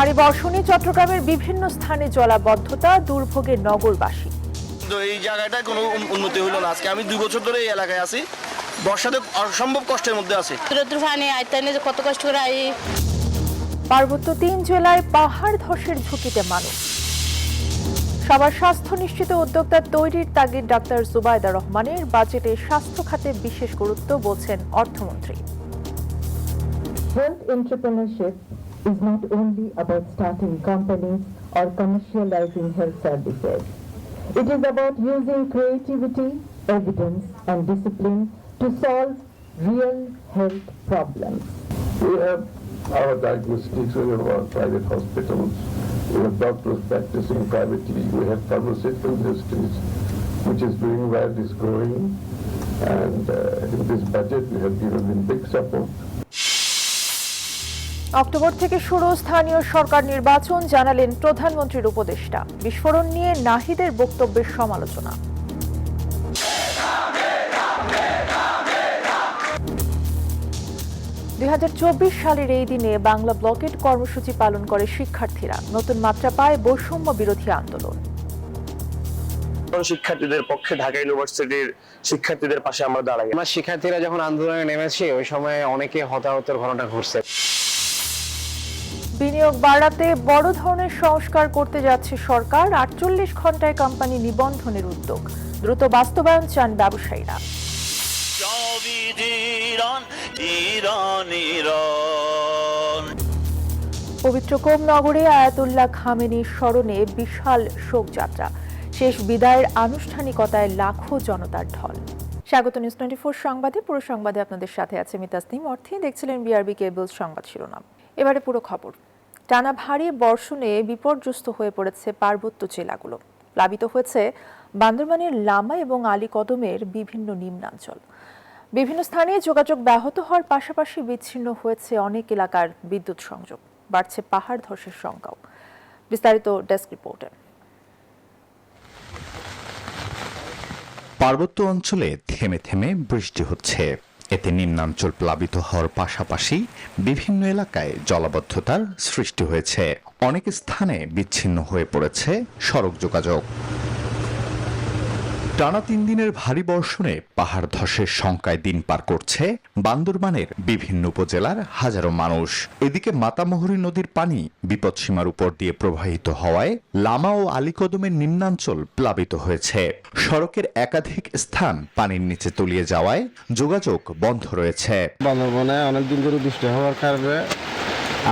ভারী বর্ষণে চট্টগ্রামের বিভিন্ন স্থানে জলাবদ্ধতা, দুর্ভোগে নগরবাসী। এই জায়গাটায় কোনো উন্নতি হলো না। আজকে আমি 2 বছর ধরে এই এলাকায় আছি, বর্ষাতে অসম্ভব কষ্টের মধ্যে আছি। কত কষ্ট করে পার্বত্য 3 জেলায় পাহাড় ধসের ঝুঁকিতে মানুষ। সবার স্বাস্থ্য নিশ্চিত উদ্যোক্তা তৈরির তাগিদ ডাক্তার জুবাইদা রহমানের। বাজেটে স্বাস্থ্য খাতে বিশেষ গুরুত্ব বলছেন অর্থমন্ত্রী। Health entrepreneurship is not only about starting companies or commercializing health services. It is about using creativity, evidence and discipline to solve real health problems. We have our diagnostics, we have our private hospitals, we have doctors practicing privately, we have pharmaceutical industries, which is doing well, is growing, and in this budget we have given them big support. October থেকে শুরু স্থানীয় সরকার নির্বাচন, জানালেন প্রধানমন্ত্রীর উপদেষ্টা। বিস্ফোরণ নিয়ে নাহিদের বক্তব্যের সমালোচনা। 2024 সালের এই দিনে বাংলা ব্লকেট কর্মসূচি পালন করে শিক্ষার্থীরা। নতুন মাত্রা পায় বৈষম্য বিরোধী আন্দোলন। শিক্ষার্থীদের পক্ষে ঢাকা ইউনিভার্সিটির শিক্ষার্থীদের পাশে আমরা দাঁড়াই। আমরা শিক্ষার্থীরা যখন আন্দোলনে নেমেছি ওই সময় অনেকে হতাহতের ঘটনা ঘটছে। বিনিয়োগ বাড়াতে বড় ধরনের সংস্কার করতে যাচ্ছে সরকার। 48 ঘন্টায় কোম্পানি নিবন্ধনের উদ্যোগ। দ্রুত বাস্তবায়ন চান ব্যবসায়ীরা। পবিত্র কোম নগরে আয়াতুল্লাহ খামেনির স্মরণে বিশাল শোকযাত্রা। শেষ বিদায়ের আনুষ্ঠানিকতায় লাখো জনতার ঢল। স্বাগত নিউজ 24 সংবাদে। পুরো সংবাদে আপনাদের সাথে আছে মিতাসনিম অর্থী। দেখছিলেন বিআরবি কেবলস সংবাদ শিরোনাম। এবারে পুরো খবর। টানা ভারী বর্ষণে বিপর্যস্ত হয়ে পড়েছে পার্বত্য জেলাগুলো। প্লাবিত হয়েছে বান্দরবানের লামা এবং আলীকদমের বিভিন্ন নিম্নাঞ্চল। বিভিন্ন স্থানে যোগাযোগ ব্যাহত হওয়ার পাশাপাশি বিচ্ছিন্ন হয়েছে অনেক এলাকার বিদ্যুৎ সংযোগ। বাড়ছে পাহাড় ধসের শঙ্কাও। বিস্তারিত ডেস্ক রিপোর্টে। পার্বত্য অঞ্চলে থেমে থেমে বৃষ্টি হচ্ছে। এতে নিম্নাঞ্চল প্লাবিত হওয়ার পাশাপাশি বিভিন্ন এলাকায় জলাবদ্ধতার সৃষ্টি হয়েছে। অনেক স্থানে বিচ্ছিন্ন হয়ে পড়েছে সড়ক যোগাযোগ। টানা 3 দিনের ভারী বর্ষণে পাহাড় ধসের শঙ্কায় দিন পার করছে বান্দরবানের বিভিন্ন উপজেলার হাজারো মানুষ। এদিকে মাতামুহুরী নদীর পানি বিপদসীমার উপর দিয়ে প্রবাহিত হওয়ায় লামা ও আলীকদমের নিম্নাঞ্চল প্লাবিত হয়েছে। সড়কের একাধিক স্থান পানির নিচে তলিয়ে যাওয়ায় যোগাযোগ বন্ধ রয়েছে। বান্দরবনে অনেকদিন ধরে বৃষ্টি হওয়ার কারণে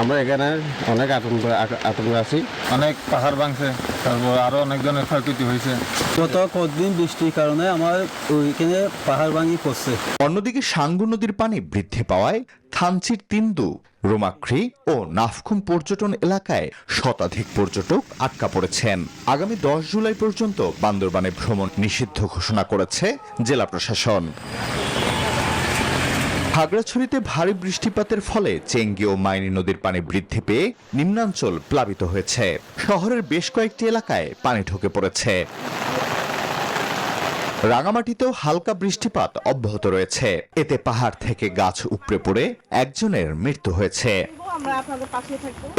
আমরা এখানে অনেক আতঙ্ক আছি। অনেক পাহাড় ভাঙছে, তারপর আরো অনেক ধরনের ক্ষয়ক্ষতি হয়েছে। গত কয়েকদিন বৃষ্টির কারণে আমার ওইখানে পাহাড় ভাঙি পড়ছে। অন্যদিকে সাঙ্গু নদীর পানি বৃদ্ধি পাওয়ায় থানচির তিন্দু, রোমাক্রি ও নাফখুম পর্যটন এলাকায় শতাধিক পর্যটক আটকা পড়েছেন। আগামী 10 জুলাই পর্যন্ত বান্দরবানে ভ্রমণ নিষিদ্ধ ঘোষণা করেছে জেলা প্রশাসন। খাগড়াছড়িতে ভারী বৃষ্টিপাতের ফলে চেঙ্গি ও মাইনী নদীর পানি বৃদ্ধি পেয়ে নিম্নাঞ্চল প্লাবিত হয়েছে। শহরের বেশ কয়েকটি এলাকায় পানি ঢুকে পড়েছে। রাঙামাটিতেও হালকা বৃষ্টিপাত অব্যাহত রয়েছে। এতে পাহাড় থেকে গাছ উপড়ে পড়ে একজনের মৃত্যু হয়েছে।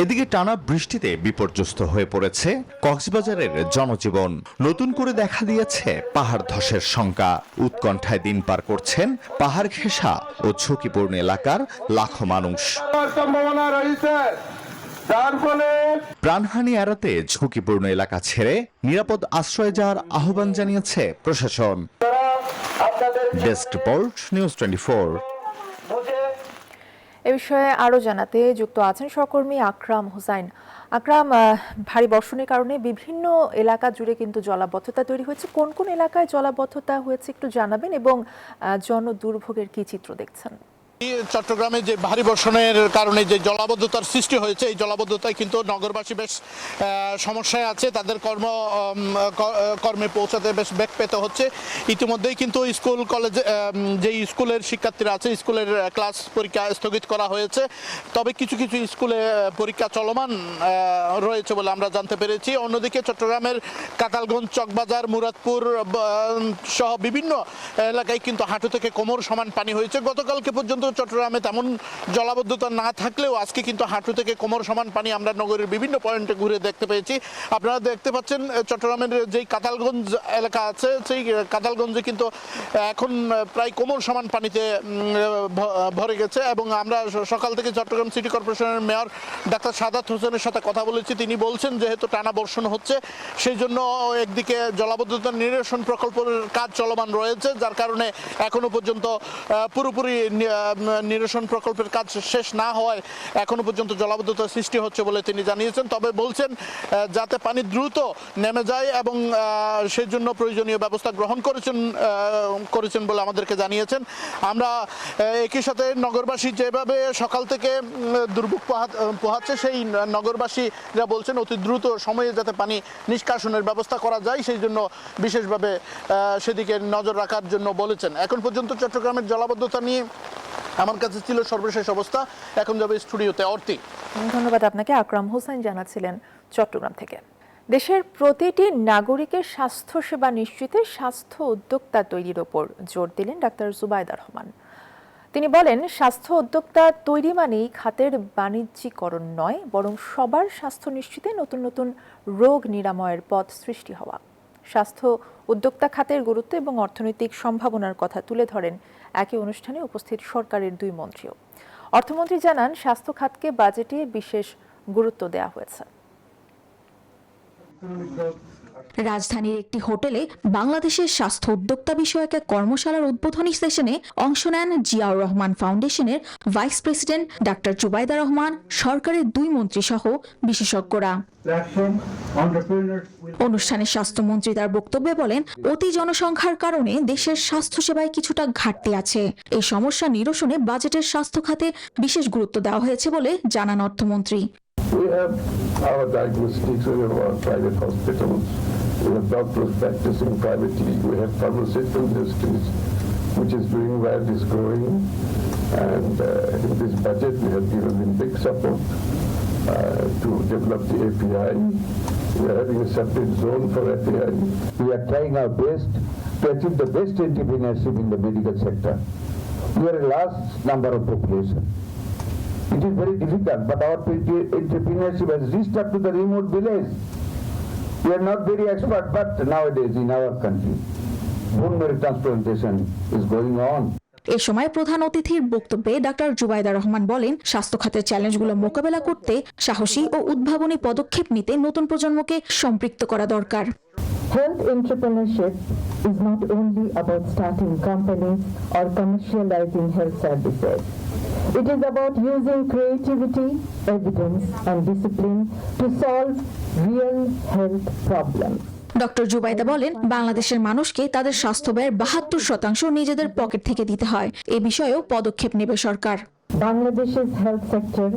এদিকে টানা বৃষ্টিতে বিপর্যস্ত হয়ে পড়েছে কক্সবাজারের জনজীবন। নতুন করে দেখা দিয়েছে পাহাড় ধসের শঙ্কা। উৎকণ্ঠায় দিন পার করছেন পাহাড় ঘেঁষা ও ঝুঁকিপূর্ণ এলাকার লাখো মানুষ। প্রাণহানি এড়াতে ঝুঁকিপূর্ণ এলাকা ছেড়ে নিরাপদ আশ্রয়ে যাওয়ার আহ্বান জানিয়েছে প্রশাসন। Desk report, news 24। এ বিষয়ে আরো জানাতে যুক্ত আছেন সহকর্মী আকরাম হোসাইন। আকরাম, ভারী বর্ষণের কারণে বিভিন্ন এলাকা জুড়ে কিন্তু জলাবদ্ধতা তৈরি হয়েছে। কোন কোন এলাকায় জলাবদ্ধতা হয়েছে একটু জানাবেন এবং জনদুর্ভোগের কি চিত্র দেখছেন? চট্টগ্রামে যে ভারী বর্ষণের কারণে যে জলাবদ্ধতার সৃষ্টি হয়েছে, এই জলাবদ্ধতায় কিন্তু নগরবাসী বেশ সমস্যায় আছে। তাদের কর্মে পৌঁছাতে বেশ বেগ পেতে হচ্ছে। ইতিমধ্যেই কিন্তু স্কুল কলেজ যে স্কুলের শিক্ষার্থীরা আছে, স্কুলের ক্লাস পরীক্ষা স্থগিত করা হয়েছে। তবে কিছু কিছু স্কুলে পরীক্ষা চলমান রয়েছে বলে আমরা জানতে পেরেছি। অন্যদিকে চট্টগ্রামের কাতালগঞ্জ, চকবাজার, মুরাদপুর সহ বিভিন্ন এলাকায় কিন্তু হাঁটু থেকে কোমর সমান পানি হয়েছে। গতকালকে পর্যন্ত চট্টগ্রামে তেমন জলাবদ্ধতা না থাকলেও আজকে কিন্তু হাঁটু থেকে কোমর সমান পানি আমরা নগরের বিভিন্ন পয়েন্টে ঘুরে দেখতে পেয়েছি। আপনারা দেখতে পাচ্ছেন চট্টগ্রামের যেই কাতালগঞ্জ এলাকা আছে সেই কাতালগঞ্জে কিন্তু এখন প্রায় কোমর সমান পানিতে ভরে গেছে এবং আমরা সকাল থেকে চট্টগ্রাম সিটি কর্পোরেশনের মেয়র ডাক্তার সাদাত হোসেনের সাথে কথা বলেছি। তিনি বলছেন যেহেতু টানা বর্ষণ হচ্ছে সেই জন্য একদিকে জলাবদ্ধতা নিরসন প্রকল্পের কাজ চলমান রয়েছে, যার কারণে এখনো পর্যন্ত পুরোপুরি নিরসন প্রকল্পের কাজ শেষ না হওয়ায় এখনো পর্যন্ত জলাবদ্ধতার সৃষ্টি হচ্ছে বলে তিনি জানিয়েছেন। তবে বলছেন যাতে পানি দ্রুত নেমে যায় এবং সেই জন্য প্রয়োজনীয় ব্যবস্থা গ্রহণ করেছেন বলে আমাদেরকে জানিয়েছেন। আমরা একই সাথে নগরবাসী যেভাবে সকাল থেকে দুর্ভোগ পোহাচ্ছে সেই নগরবাসীরা বলছেন অতি দ্রুত সময়ে যাতে পানি নিষ্কাশনের ব্যবস্থা করা যায় সেই জন্য বিশেষভাবে সেদিকে নজর রাখার জন্য বলেছেন। এখন পর্যন্ত চট্টগ্রামের জলাবদ্ধতা নিয়ে আমার কাছে ছিল সর্বশেষ অবস্থা। এখন যাবে স্টুডিওতে অর্তি। ধন্যবাদ আপনাকে। আকরাম হোসেন জানাচ্ছিলেন চট্টগ্রাম থেকে। দেশের প্রতিটি নাগরিকের স্বাস্থ্য সেবা নিশ্চিতে স্বাস্থ্য উদ্যোক্তা তৈরির ওপর জোর দিলেন ডাক্তার জুবাইদা রহমান। তিনি বলেন, স্বাস্থ্য উদ্যোক্তা তৈরি মানেই খাতের বাণিজ্যিকরণ নয়, বরং সবার স্বাস্থ্য নিশ্চিতে নতুন নতুন রোগ নিরাময়ের পথ সৃষ্টি হওয়া। স্বাস্থ্য উদ্যোক্তা খাতের গুরুত্ব এবং অর্থনৈতিক সম্ভাবনার কথা তুলে ধরেন একই অনুষ্ঠানে উপস্থিত সরকারের দুই মন্ত্রীও। অর্থমন্ত্রী জানান, স্বাস্থ্য খাতকে বাজেটে বিশেষ গুরুত্ব দেওয়া হয়েছে। রাজধানীর একটি হোটেলে বাংলাদেশের স্বাস্থ্য উদ্যোক্তা বিষয়ক এক কর্মশালার উদ্বোধনী সেশনে অংশ নেন জিয়াউর রহমান ফাউন্ডেশনের vice president doctor Zubaida Rahman, সরকারের দুই মন্ত্রী সহ বিশেষজ্ঞরা। অনুষ্ঠানে স্বাস্থ্যমন্ত্রী তার বক্তব্যে বলেন, অতি জনসংখ্যার কারণে দেশের স্বাস্থ্যসেবায় কিছুটা ঘাটতি আছে। এই সমস্যা নিরসনে বাজেটের স্বাস্থ্য খাতে বিশেষ গুরুত্ব দেওয়া হয়েছে বলে জানান অর্থমন্ত্রী। We have our diagnostics, we have our private hospitals, we have doctors practicing privately, we have pharmaceutical industries, which is doing well, is growing, and in this budget we have given them big support to develop the API. We are having a separate zone for API. We are trying our best to achieve the best entrepreneurship in the medical sector. We are a large number of population. It is very difficult, but our entrepreneurship has reached up to the remote village. We are not very expert, but nowadays in our country, bone marrow transplantation is going on. এ সময় প্রধান অতিথির বক্তব্যে doctor Zubaida Rahman বলেন, স্বাস্থ্য খাতের চ্যালেঞ্জগুলো মোকাবেলা করতে সাহসী ও উদ্ভাবনী পদক্ষেপ নিতে নতুন প্রজন্মকে সম্পৃক্ত করা দরকার। Health entrepreneurship is not only about starting companies or commercializing health services. It is about using creativity, evidence, and discipline to solve real health problems. Doctor Zubaida বলেন, বাংলাদেশের মানুষকে তাদের স্বাস্থ্য ব্যয়ের ৭২% নিজেদের পকেট থেকে দিতে হয়। এ বিষয়েও পদক্ষেপ নেবে সরকার। Bangladesh's health sector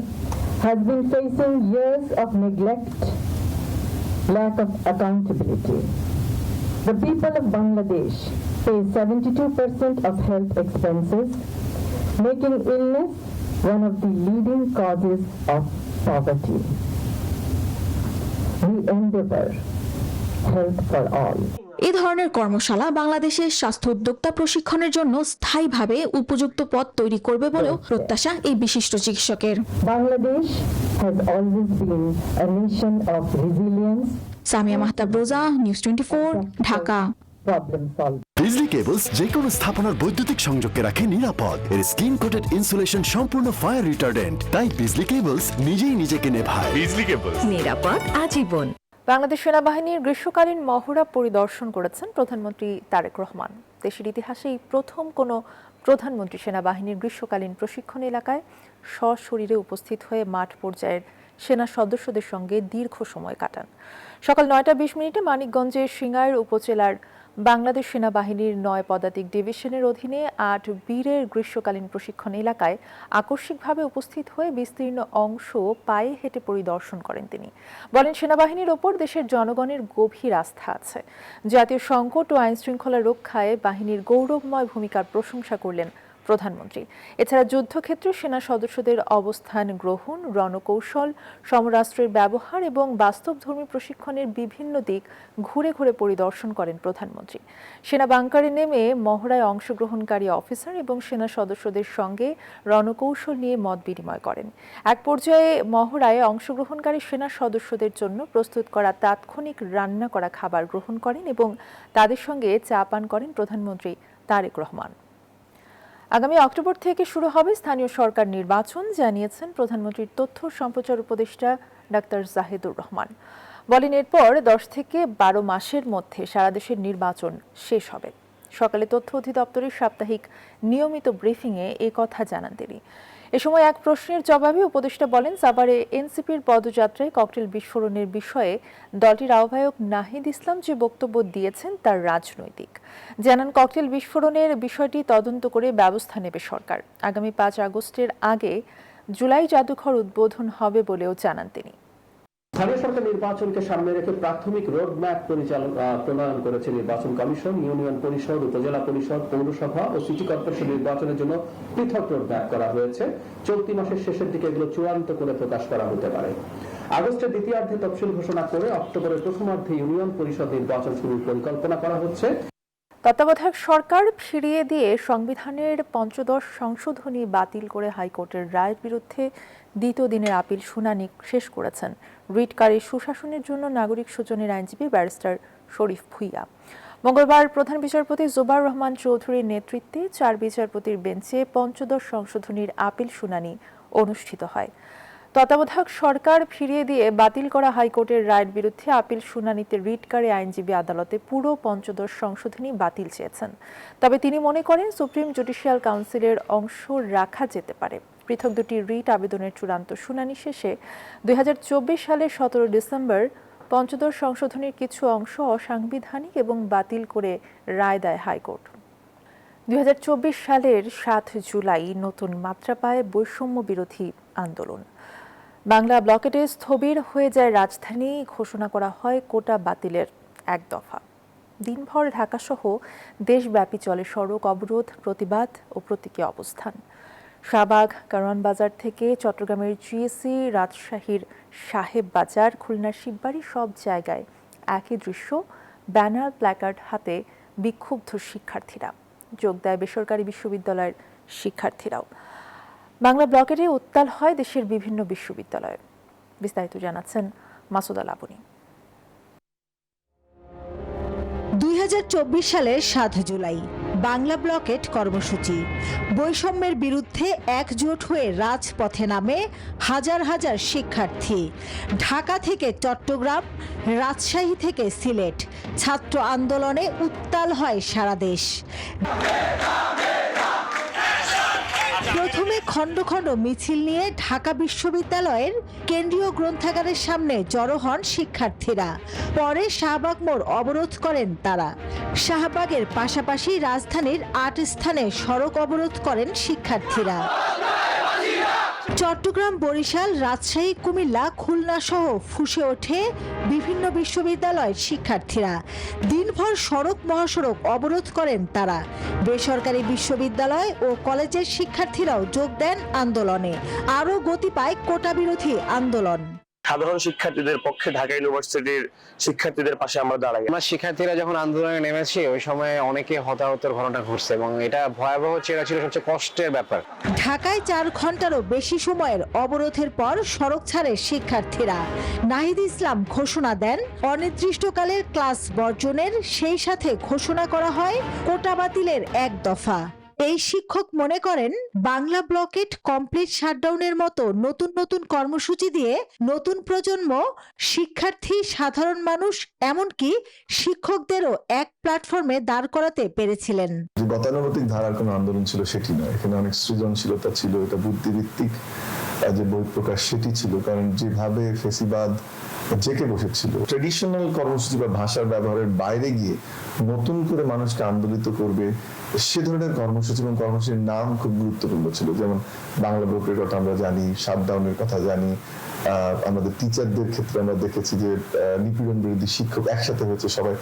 has been facing years of neglect, lack of accountability. The people of Bangladesh pay 72% of health expenses, making illness one of the leading causes of poverty. We endeavor health for all. এ ধরনের কর্মশালা বাংলাদেশের স্বাস্থ্য উদ্যোক্তা প্রশিক্ষণের জন্য স্থায়ীভাবে উপযুক্ত পথ তৈরি করবে বলেও প্রত্যাশা এই বিশিষ্ট চিকিৎসকের। Bangladesh has always been a nation of resilience. Samia Mahtab রোজা, নিউজ 24, ঢাকা। Problem solving. বিজলি কেবলস যে কোনো স্থাপনার বৈদ্যুতিক সংযোগকে রাখে নিরাপদ। এর স্কিন কোটেড ইনসুলেশন সম্পূর্ণ ফায়ার রিটার্ডেন্ট, তাই বিজলি কেবলস নিজেই নিজেকে নেভায়। বিজলি কেবলস, নিরাপদ আজীবন। বাংলাদেশ সেনাবাহিনীর গ্রীষ্মকালীন মহড়া পরিদর্শন করেছেন প্রধানমন্ত্রী তারেক রহমান। দেশের ইতিহাসেই প্রথম কোনো প্রধানমন্ত্রী সেনাবাহিনীর গ্রীষ্মকালীন প্রশিক্ষণ এলাকায় সশরীরে উপস্থিত হয়ে মাঠ পর্যায়ের সেনা সদস্যদের সঙ্গে দীর্ঘ সময় কাটান। সকাল ৯টা ২০ মানিকগঞ্জের সিঙ্গাইর উপজেলার বাংলাদেশ সেনাবাহিনীর ৯ পদাতিক ডিভিশনের অধীনে ৮ বীরের গ্রীষ্মকালীন প্রশিক্ষণ এলাকায় আকস্মিকভাবে উপস্থিত হয়ে বিস্তীর্ণ অংশ পায়ে হেঁটে পরিদর্শন করেন তিনি। বলেন, সেনাবাহিনীর ওপর দেশের জনগণের গভীর আস্থা আছে। জাতীয় সংকট ও আইনশৃঙ্খলা রক্ষায় বাহিনীর গৌরবময় ভূমিকার প্রশংসা করলেন প্রধানমন্ত্রী। এছাড়া যুদ্ধক্ষেত্রে সেনা সদস্যদের অবস্থান গ্রহণ, রণকৌশল, সমরাস্ত্রের ব্যবহার এবং বাস্তবধর্মী প্রশিক্ষণের বিভিন্ন দিক ঘুরে ঘুরে পরিদর্শন করেন প্রধানমন্ত্রী। সেনা বাংকারে নেমে মহড়ায় অংশগ্রহণকারী অফিসার এবং সেনা সদস্যদের সঙ্গে রণকৌশল নিয়ে মত বিনিময় করেন। এক পর্যায়ে মহড়ায় অংশগ্রহণকারী সেনা সদস্যদের জন্য প্রস্তুত করা তাৎক্ষণিক রান্না করা খাবার গ্রহণ করেন এবং তাদের সঙ্গে চা পান করেন প্রধানমন্ত্রী তারেক রহমান। আগামী অক্টোবর থেকে শুরু হবে স্থানীয় সরকার নির্বাচন, জানিয়েছেন প্রধানমন্ত্রীর তথ্য সম্প্রচার উপদেষ্টা ডাক্তার জাহিদুর রহমান। বলেন, এরপর 10 থেকে 12 মাসের মধ্যে সারা দেশের নির্বাচন শেষ হবে। সকালে তথ্য অধিদপ্তরের সাপ্তাহিক নিয়মিত ব্রিফিংয়ে এ কথা জানান তিনি। এ সময় এক প্রশ্নের জবাবে উপদেষ্টা বলেন, সাভারে এনসিপির পদযাত্রায় ককটেল বিস্ফোরণের বিষয়ে দলটির আহ্বায়ক নাহিদ ইসলাম যে বক্তব্য দিয়েছেন তার রাজনৈতিক। জানান, ককটেল বিস্ফোরণের বিষয়টি তদন্ত করে ব্যবস্থা নেবে সরকার। আগামী 5 আগস্টের আগে জুলাই জাদুঘর উদ্বোধন হবে বলেও জানান তিনি। স্থানীয় সরকার নির্বাচনকে সামনে রেখে প্রাথমিক রোডম্যাপ প্রণয়ন করেছে নির্বাচন কমিশন। ইউনিয়ন পরিষদ, উপজেলা পরিষদ, পৌরসভা ও সিটি কর্পোরেশন নির্বাচনের জন্য পৃথক রোডম্যাপ করা হয়েছে। চলতি মাসের শেষের দিকে এগুলো চূড়ান্ত করে প্রকাশ করা হতে পারে। আগস্টের দ্বিতীয়ার্ধে তফসিল ঘোষণা করে অক্টোবরের প্রথমার্ধে ইউনিয়ন পরিষদ নির্বাচন শুরুর পরিকল্পনা করা হচ্ছে। তত্ত্বাবধায়ক সরকার ফিরিয়ে দিয়ে সংবিধানের 15 সংশোধনী বাতিল করে হাইকোর্টের রায়ের বিরুদ্ধে দ্বিতীয় দিনের আপিল শুনানি শেষ করেছেন রিটকারীর সুশাসনের জন্য নাগরিক সুজনের আইনজীবী ব্যারিস্টার শরীফ ভুইয়া। মঙ্গলবার প্রধান বিচারপতি জুবার রহমান চৌধুরীর নেতৃত্বে 4 বিচারপতির বেঞ্চে 15 সংশোধনীর আপিল শুনানি অনুষ্ঠিত হয়। তত্ত্বাবধায়ক সরকার ফিরিয়ে দিয়ে বাতিল করা হাইকোর্টের রায়ের বিরুদ্ধে আপিল শুনানিতে রিটকারী আইনজীবী আদালতে পুরো 15 সংশোধনী বাতিল চেয়েছেন। তবে তিনি মনে করেন সুপ্রিম জুডিশিয়াল কাউন্সিলের অংশ রাখা যেতে পারে। পৃথক দুটি রিট আবেদনের চূড়ান্ত শুনানি শেষে 2024 সালের 17 ডিসেম্বর 15 সংশোধনীর কিছু অংশ অসাংবিধানিক এবং বাতিল করে রায় দেয় হাইকোর্ট। 2024 সালের 7 জুলাই নতুন মাত্রা পায় বৈষম্য বিরোধী আন্দোলন। বাংলা ব্লকেটে স্থবির হয়ে যায় রাজধানী, ঘোষণা করা হয় কোটা বাতিলের এক দফা। দিনভর ঢাকাসহ দেশব্যাপী চলে সড়ক অবরোধ, প্রতিবাদ ও প্রতীকী অবস্থান। শাহবাগ, কারওয়ান বাজার থেকে চট্টগ্রামের জিএসি, রাজশাহীর সাহেব বাজার, খুলনার শিববাড়ি সব জায়গায় একই দৃশ্য, ব্যানার প্ল্যাকার্ড হাতে বিক্ষুব্ধ শিক্ষার্থীরা। যোগ দেয় বেসরকারি বিশ্ববিদ্যালয়ের শিক্ষার্থীরাও। বাংলা ব্লকেটে উত্তাল হয় দেশের বিভিন্ন বিশ্ববিদ্যালয়। বিস্তারিত জানাচ্ছেন মাসুদা লাবনী। 2024 সালের 7 জুলাই বাংলা ব্লকেট কর্মসূচি। বৈষম্যের বিরুদ্ধে একজোট হয়ে রাজপথে নামে হাজার হাজার শিক্ষার্থী। ঢাকা থেকে চট্টগ্রাম, রাজশাহী থেকে সিলেট, ছাত্র আন্দোলনে উত্তাল হয় সারা দেশ। প্রথমে খণ্ড খণ্ড মিছিল নিয়ে ঢাকা বিশ্ববিদ্যালয়ের কেন্দ্রীয় গ্রন্থাগারের সামনে জড়ো হন শিক্ষার্থীরা। পরে শাহবাগ মোড় অবরোধ করেন তারা। শাহবাগের পাশাপাশি রাজধানীর 8 স্থানে সড়ক অবরোধ করেন শিক্ষার্থীরা। চট্টগ্রাম, বরিশাল, রাজশাহী, কুমিল্লা, খুলনা সহ ফুঁসে ওঠে বিভিন্ন বিশ্ববিদ্যালয়ের শিক্ষার্থীরা। দিনভর সড়ক মহাসড়ক অবরোধ করেন তারা। বেসরকারি বিশ্ববিদ্যালয় ও কলেজের শিক্ষার্থীরাও যোগ দেন আন্দোলনে। আরও গতি পায় কোটা বিরোধী আন্দোলন। সাধারণ শিক্ষার্থীদের পক্ষে ঢাকা ইউনিভার্সিটির শিক্ষার্থীদের পাশে আমরা দাঁড়াই। আমরা শিক্ষার্থীরা যখন আন্দোলনে নেমেছি ওই সময় অনেকে হতাহতের ঘটনা ঘটছে এবং এটা ভয়াবহ, এটা ছিল সবচেয়ে কষ্টের ব্যাপার। ঢাকায় 4 ঘন্টারও বেশি সময়ের অবরোধের পর সড়ক ছাড়ে শিক্ষার্থীরা। নাহিদ ইসলাম ঘোষণা দেন অনির্দিষ্টকালের ক্লাস বর্জনের, সেই সাথে ঘোষণা করা হয় কোটা বাতিলের এক দফা। এই শিক্ষক মনে করেন বাংলা ব্লকেট কমপ্লিট শাটডাউনের মতো নতুন নতুন কর্মসূচি দিয়ে নতুন প্রজন্ম, শিক্ষার্থী, সাধারণ মানুষ এমনকি শিক্ষকদেরও এক প্ল্যাটফর্মে দাঁড় করাতে পেরেছিলেন। গতানুগতিক ধারার কোনো আন্দোলন ছিল সেটি নয়, এখানে অনেক সৃজনশীলতা ছিল, এটা বুদ্ধিভিত্তিক যে বই প্রকাশ সেটি ছিল। কারণ যেভাবে ফেসিবাদ জেকে বসেছিল, ট্রেডিশনাল কর্মসূচি বা ভাষার ব্যবহারের বাইরে গিয়ে নতুন করে মানুষকে আন্দোলিত করবে সে ধরনের কর্মসূচি এবং কর্মসূচির নাম খুব গুরুত্বপূর্ণ ছিল। যেমন বাংলা ব্লকের কথা আমরা জানি, শাটডাউনের কথা জানি, আমাদের টিচারদের ক্ষেত্রে আমরা দেখেছি যে নিপীড়ন বিরোধী শিক্ষক একসাথে হয়েছে সবাই।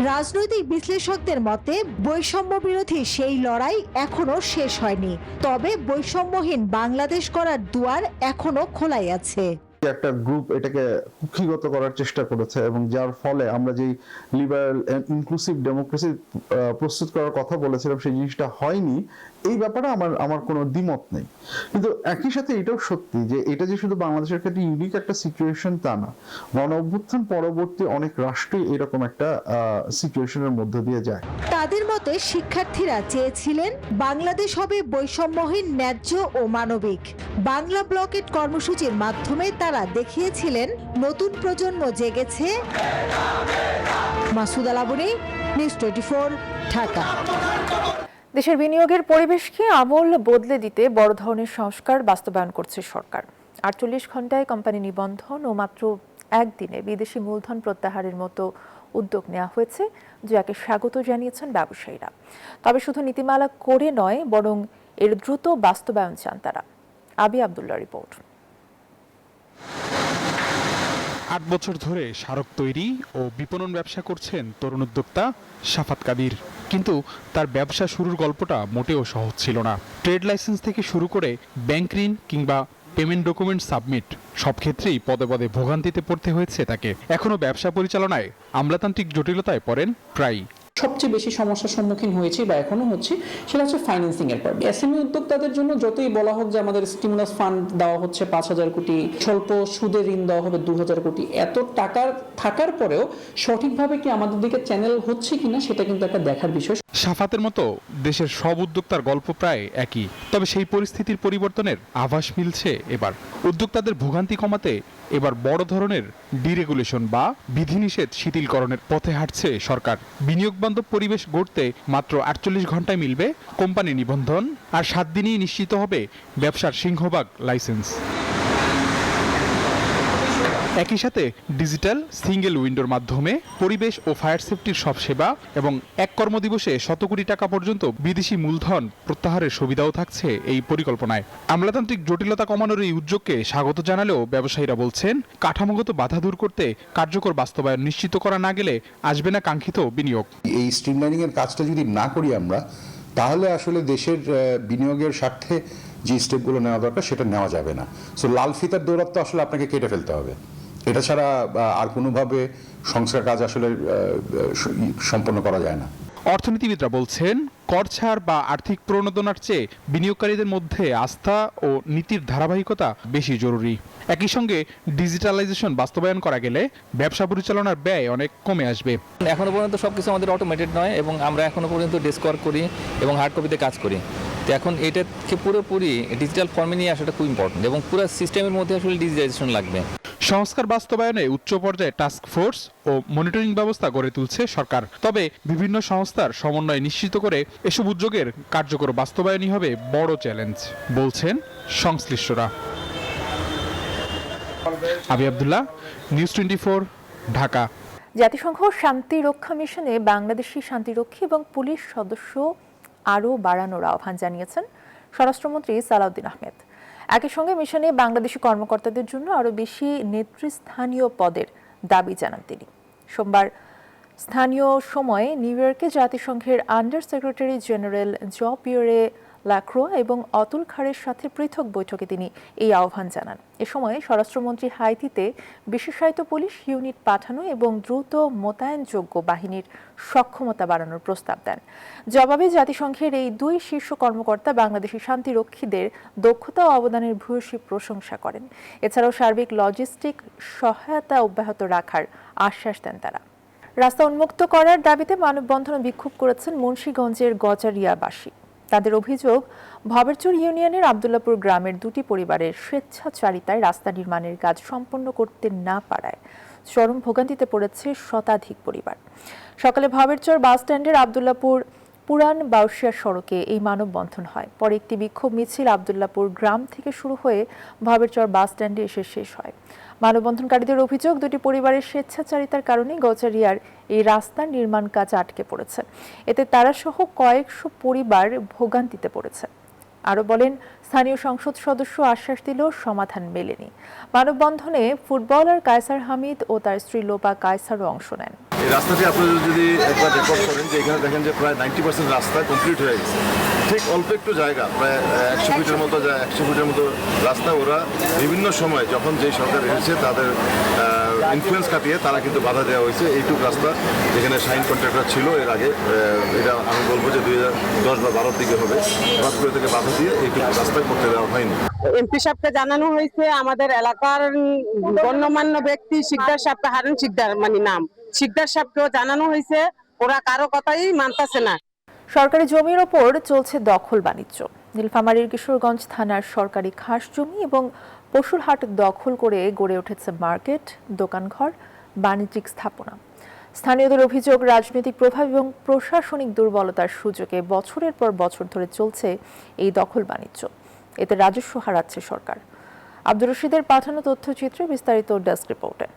রাজনৈতিক বিশ্লেষকদের মতে বৈষম্য বিরোধী সেই লড়াই এখনো শেষ হয়নি, তবে বৈষম্যহীন বাংলাদেশ করার দুয়ার এখনো খোলাই আছে। একটা গ্রুপ এটাকে কুক্ষিগত করার চেষ্টা করেছে এবং যার ফলে আমরা যে লিবারাল ইনক্লুসিভ ডেমোক্রেসি প্রস্তুত করার কথা বলেছিলাম সেই জিনিসটা হয়নি। এই ব্যাপারে আমার কোনো দ্বিমত নেই, কিন্তু একই সাথে এটাও সত্যি যে এটা যে শুধু বাংলাদেশের ক্ষেত্রে ইউনিক একটা সিচুয়েশন তা না, গণ অভ্যুত্থান পরবর্তী অনেক রাষ্ট্রই এরকম একটা সিচুয়েশনের মধ্য দিয়ে যায়। তাদের মতে শিক্ষার্থীরা চেয়েছিলেন বাংলাদেশ হবে বৈষম্যহীন, ন্যায্য ও মানবিক। বাংলা ব্লকেট কর্মসূচির মাধ্যমে তারা দেখিয়েছিলেন নতুন প্রজন্ম জেগেছে। মাসুদ আলাবনী, নিউজ 24, ঢাকা। দেশের বিনিয়োগের পরিবেশকে আমূল বদলে দিতে বড় ধরনের সংস্কার বাস্তবায়ন করছে সরকার। 48 ঘন্টায় কোম্পানি নিবন্ধন ও মাত্র একদিনে বিদেশি মূলধন প্রত্যাহারের মতো উদ্যোগ নেওয়া হয়েছে, যাকে স্বাগত জানিয়েছেন ব্যবসায়ীরা। তবে শুধু নীতিমালা করে নয়, বরং এর দ্রুত বাস্তবায়ন চান তারা। আবি আব্দুল্লাহ রিপোর্ট। 8 বছর ধরে স্মারক তৈরি ও বিপণন ব্যবসা করছেন তরুণ উদ্যোক্তা শাফাত কাদির, কিন্তু তার ব্যবসা শুরুর গল্পটা মোটেও সহজ ছিল না। ট্রেড লাইসেন্স থেকে শুরু করে ব্যাংক ঋণ কিংবা পেমেন্ট ডকুমেন্ট সাবমিট, সব ক্ষেত্রেই পদে পদে ভোগান্তিতে পড়তে হয়েছে তাকে। এখনো ব্যবসা পরিচালনায় আমলাতান্ত্রিক জটিলতায় পড়েন প্রায়ই। সবচেয়ে বেশি সমস্যার সম্মুখীন হয়েছি বা এখনো হচ্ছে সেটা হচ্ছে ফাইন্যান্সিং এর পার্ট। এসএমই উদ্যোক্তাদের জন্য যতই বলা হোক যে আমাদের স্টিমুলাস ফান্ড দেওয়া হচ্ছে 5,000 কোটি, স্বল্প সুদে ঋণ দেওয়া হবে 2,000 কোটি, এত টাকা থাকার পরেও সঠিকভাবে কি আমাদের দিকে চ্যানেল হচ্ছে কিনা সেটা কিন্তু একটা দেখার বিষয়। শাফাতের মতো দেশের সব উদ্যোক্তার গল্প প্রায় একই, তবে সেই পরিস্থিতির পরিবর্তনের আভাস মিলছে এবার। উদ্যোক্তাদের ভোগান্তি কমাতে এবার বড় ধরনের ডিরেগুলেশন বা বিধিনিষেধ শিথিলকরণের পথে হাঁটছে সরকার। বিনিয়োগ বান্ধব পরিবেশ গড়তে মাত্র 48 ঘন্টায় মিলবে কোম্পানি নিবন্ধন, আর 7 দিনেই নিশ্চিত হবে ব্যবসার সিংহভাগ লাইসেন্স। একই সাথে ডিজিটাল সিঙ্গেল উইন্ডোর মাধ্যমে পরিবেশ ও ফায়ার সেফটির সব সেবা এবং এক কর্মদিবসে 100 কোটি টাকা পর্যন্ত বিদেশি মূলধন প্রত্যাহারের সুবিধাও থাকছে এই পরিকল্পনায়। আমলাতান্ত্রিক জটিলতা কমানোর এই উদ্যোগকে স্বাগত জানালেও ব্যবসায়ীরা বলছেন, কাঠামোগত বাধা দূর করতে কার্যকর বাস্তবায়ন নিশ্চিত করা না গেলে আসবে না কাঙ্ক্ষিত বিনিয়োগ। এই স্ট্রিমলাইনিং এর কাজটা যদি না করি আমরা, তাহলে আসলে দেশের বিনিয়োগের স্বার্থে যে স্টেপগুলো নেওয়া দরকার সেটা নেওয়া যাবে না। সো লাল ফিতার দৌরাত্ম্য আসলে আপনাকে কেটে ফেলতে হবে। এটা ছাড়া আর কোনোভাবে সংস্কার কাজ আসলে সম্পন্ন করা যায় না। অর্থনীতিবিদরা বলছেন, কর ছাড় বা আর্থিক প্রণোদনার চেয়ে বিনিয়োগকারীদের মধ্যে আস্থা ও নীতির ধারাবাহিকতা বেশি জরুরি। একই সঙ্গে ডিজিটালাইজেশন বাস্তবায়ন করা গেলে ব্যবসা পরিচালনার ব্যয় অনেক কমে আসবে। এখনো পর্যন্ত সবকিছু আমাদের অটোমেটেড নয় এবং আমরা এখনো পর্যন্ত ডেস্ক ওয়ার্ক করি এবং হার্ড কপিতে কাজ করি। তো এখন এটাকে পুরোপুরি ডিজিটাল ফর্মে নিয়ে আসাটা খুব ইম্পর্টেন্ট এবং পুরো সিস্টেমের মধ্যে আসলে ডিজিটালাইজেশন লাগবে। সংস্কার বাস্তবায়নে উচ্চ পর্যায়ে টাস্ক ফোর্স ও মনিটরিং ব্যবস্থা গড়ে তুলছে সরকার। তবে বিভিন্ন সংস্থার সমন্বয় নিশ্চিত করে এসব উদ্যোগের কার্যকর বাস্তবায়নই হবে বড় চ্যালেঞ্জ, বলছেন সংশ্লিষ্টরা। আবি আব্দুল্লাহ, নিউজ 24, ঢাকা। জাতিসংঘ শান্তি রক্ষা মিশনে বাংলাদেশি শান্তিরক্ষী এবং পুলিশ সদস্য আরও বাড়ানোর আহ্বান জানিয়েছেন স্বরাষ্ট্রমন্ত্রী সালাউদ্দিন আহমেদ। একই সঙ্গে মিশনে বাংলাদেশি কর্মকর্তাদের জন্য আরও বেশি নেতৃস্থানীয় পদের দাবি জানান তিনি। সোমবার স্থানীয় সময়ে নিউ ইয়র্কে জাতিসংঘের আন্ডার সেক্রেটারি জেনারেল জঁ-পিয়েরে ল্যাক্রোয়া এবং অতুল খাড়ের সাথে পৃথক বৈঠকে তিনি এই আহ্বান জানান। এ সময় স্বরাষ্ট্রমন্ত্রী হাইতিতে বিশেষায়িত পুলিশ ইউনিট পাঠানো এবং দ্রুত মোতায়েনযোগ্য বাহিনীর সক্ষমতা বাড়ানোর প্রস্তাব দেন। জবাবে জাতিসংঘের এই 2 শীর্ষ কর্মকর্তা বাংলাদেশি শান্তিরক্ষীদের দক্ষতা ও অবদানের ভূয়সী প্রশংসা করেন। এছাড়াও সার্বিক লজিস্টিক সহায়তা অব্যাহত রাখার আশ্বাস দেন তারা। রাস্তা উন্মুক্ত করার দাবিতে মানববন্ধন ও বিক্ষোভ করেছেন মুন্সিগঞ্জের গজারিয়াবাসী। তাদের অভিযোগ, ভবেরচর ইউনিয়নের আব্দুল্লাপুর গ্রামের 2টি পরিবারের স্বেচ্ছাচারিতায় রাস্তা নির্মাণের কাজ সম্পন্ন করতে না পারায় চরম ভোগান্তিতে পড়েছে শতাধিক পরিবার। সকালে ভবেরচর বাস স্ট্যান্ডের আব্দুল্লাপুর পুরান বাউশিয়া সড়কে এই মানববন্ধন হয়। পরে একটি বিক্ষোভ মিছিল আব্দুল্লাপুর গ্রাম থেকে শুরু হয়ে ভবেরচর বাস স্ট্যান্ডে এসে শেষ হয়। মানববন্ধনকারীদের অভিযোগ, 2টি পরিবারের স্বেচ্ছাচারিতার কারণে গজারিয়ার এই রাস্তার নির্মাণ কাজ আটকে পড়েছে। এতে তারা সহ কয়েকশো পরিবার ভোগান্তিতে পড়েছে। আরও বলেন, স্থানীয় সংসদ সদস্য আশ্বাস দিলেও সমাধান মেলেনি। মানববন্ধনে ফুটবলার কায়সার হামিদ ও তার স্ত্রী লোপা কায়সারও অংশ নেন। এই রাস্তাটি আপনারা যদি একবার রেকর্ড করেন যে এখানে দেখেন যে প্রায় 90% রাস্তা কমপ্লিট হয়ে গেছে। ঠিক অল্প একটু জায়গা, প্রায় 100 ফিটের মতো রাস্তা ওরা বিভিন্ন সময় যখন যে সরকার এসেছে তাদের ইনফ্লুয়েন্স কাটিয়ে তারা কিন্তু বাধা দেওয়া হয়েছে। এইটুকু রাস্তা যেখানে শাইন কন্ট্রাক্টর ছিল এর আগে, এটা আমি বলবো যে 2010 বা 12 দিকে হবে, হঠাৎ করে থেকে বাধা দিয়ে এইটুকু রাস্তা করতে দেওয়া হয়নি। এমপি সাহেবকে জানানো হয়েছে, আমাদের এলাকার গণ্যমান্য ব্যক্তি শিকদার সাহেবকে, হারুন শিকদার মানে নাম, শিকদার সাহেবকেও জানানো হয়েছে, ওরা কারো কথাই মানতেছে না। সরকারি জমির ওপর চলছে দখল বাণিজ্য। নীলফামারীর কিশোরগঞ্জ থানার সরকারি খাস জমি এবং পশুর হাট দখল করে গড়ে উঠেছে মার্কেট, দোকানঘর, বাণিজ্যিক স্থাপনা। স্থানীয়দের অভিযোগ, রাজনৈতিক প্রভাব এবং প্রশাসনিক দুর্বলতার সুযোগে বছরের পর বছর ধরে চলছে এই দখল বাণিজ্য। এতে রাজস্ব হারাচ্ছে সরকার। আব্দুর রশিদের পাঠানো তথ্যচিত্রে বিস্তারিত ডেস্ক রিপোর্টে।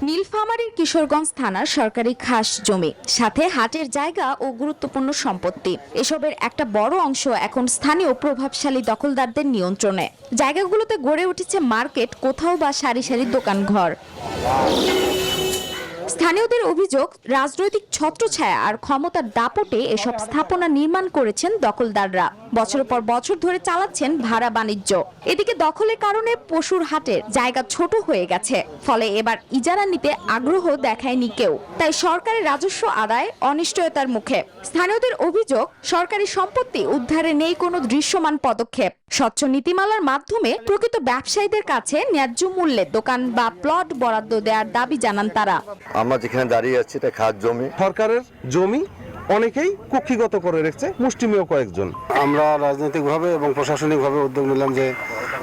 নীলফামারীর কিশোরগঞ্জ থানার সরকারি খাস জমি, সাথে হাটের জায়গা ও গুরুত্বপূর্ণ সম্পত্তি, এসবের একটা বড় অংশ এখন স্থানীয় প্রভাবশালী দখলদারদের নিয়ন্ত্রণে। জায়গাগুলোতে গড়ে উঠেছে মার্কেট, কোথাও বা সারি সারি দোকানঘর। স্থানীয়দের অভিযোগ, রাজনৈতিক ছত্রছায়া আর ক্ষমতার দাপটে এসব স্থাপনা নির্মাণ করেছেন দখলদাররা। বছরের পর বছর ধরে চালাচ্ছেন ভাড়া বাণিজ্য। এদিকে দখলের কারণে পশুর হাটের জায়গা ছোট হয়ে গেছে, ফলে এবার ইজারা নিতে আগ্রহ দেখায়নি কেউ। তাই সরকারের রাজস্ব আদায় অনিশ্চয়তার মুখে। স্থানীয়দের অভিযোগ, সরকারি সম্পত্তি উদ্ধারে নেই কোনো দৃশ্যমান পদক্ষেপ। স্বচ্ছ নীতিমালার মাধ্যমে প্রকৃত ব্যবসায়ীদের কাছে ন্যায্য মূল্যে দোকান বা প্লট বরাদ্দ দেওয়ার দাবি জানান তারা। আমরা যেখানে দাঁড়িয়ে আছি এটা খাস জমি, সরকারের জমি অনেকেই কুক্ষিগত করে রেখেছে মুষ্টিমেয় কয়েকজন। আমরা রাজনৈতিকভাবে এবং প্রশাসনিকভাবে উদ্যোগ নিলাম যে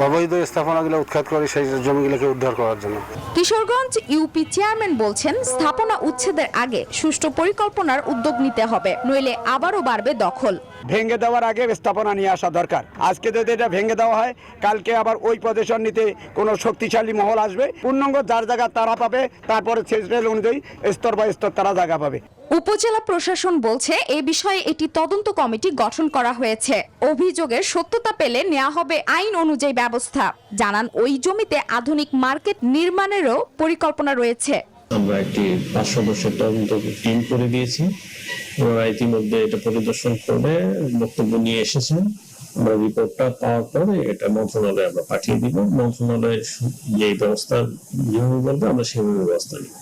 অবৈধ স্থাপনাগুলো উৎখাত করে সেই জমিগুলোকে উদ্ধার করার জন্য। কিশোরগঞ্জ ইউপি চেয়ারম্যান বলছেন, স্থাপনা উচ্ছেদের আগে সুষ্ঠু পরিকল্পনার উদ্যোগ নিতে হবে, নইলে আবারও বাড়বে দখল। ভেঙে দেওয়ার আগে স্থাপনা নিয়ে আসা দরকার। আজকে যদি এটা ভেঙে দেওয়া হয়, কালকে আবার ওই পজিশন নিতে কোনো শক্তিশালী মহল আসবে, পূর্ণাঙ্গ যার জায়গা তারা পাবে, তারপরে সেজরেল অনুযায়ী স্তর বাই স্তর তারা জায়গা পাবে। উপজেলা প্রশাসন বলছে, এ বিষয়ে একটি তদন্ত কমিটি গঠন করা হয়েছে। অভিযোগের সত্যতা পেলে নেওয়া হবে আইন অনুযায়ী ব্যবস্থা। জানান, ওই জমিতে আধুনিক মার্কেট নির্মাণেরও পরিকল্পনা রয়েছে। আমরা একটি 5 সদস্যের তদন্ত টিম করে দিয়েছি। ওরা ইতিমধ্যে এটা পরিদর্শন করে বক্তব্য নিয়ে এসেছেন। আমরা রিপোর্টটা পাওয়ার পরে এটা মন্ত্রণালয়ে আমরা পাঠিয়ে দিব। মন্ত্রণালয়ের যে ব্যবস্থা যেভাবে বলবে আমরা সেভাবে ব্যবস্থা নিব।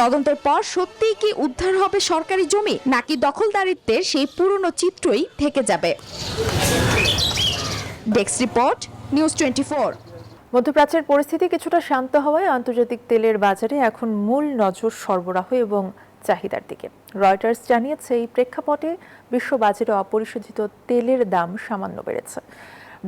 তদন্তের পর সত্যিই কি উদ্ধার হবে সরকারি জমি, নাকি দখলদারিত্বের সেই পুরনো চিত্রই থেকে যাবে? Desk report, news 24। মধ্যপ্রাচ্যের পরিস্থিতি কিছুটা শান্ত হওয়ায় আন্তর্জাতিক তেলের বাজারে এখন মূল নজর সরবরাহ এবং চাহিদার দিকে। রয়টার্স জানিয়েছে, এই প্রেক্ষাপটে বিশ্ব বাজারে অপরিশোধিত তেলের দাম সামান্য বেড়েছে।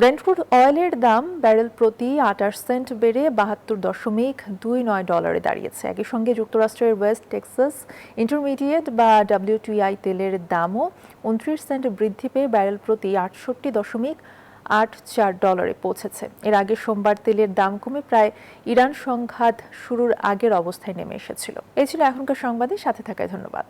ব্রেন্ট ক্রুড অয়েলের দাম ব্যারেল প্রতি 28 সেন্ট বেড়ে $72.29 দাঁড়িয়েছে। একই সঙ্গে যুক্তরাষ্ট্রের ওয়েস্ট টেক্সাস ইন্টারমিডিয়েট বা WTI তেলের দামও 29 সেন্ট বৃদ্ধি পেয়ে ব্যারেল প্রতি $68.84 পৌঁছেছে। এর আগে সোমবার তেলের দাম কমে প্রায় ইরান সংঘাত শুরুর আগের অবস্থায় নেমে এসেছিল। এই ছিল এখনকার সংবাদে, সাথে থাকায় ধন্যবাদ।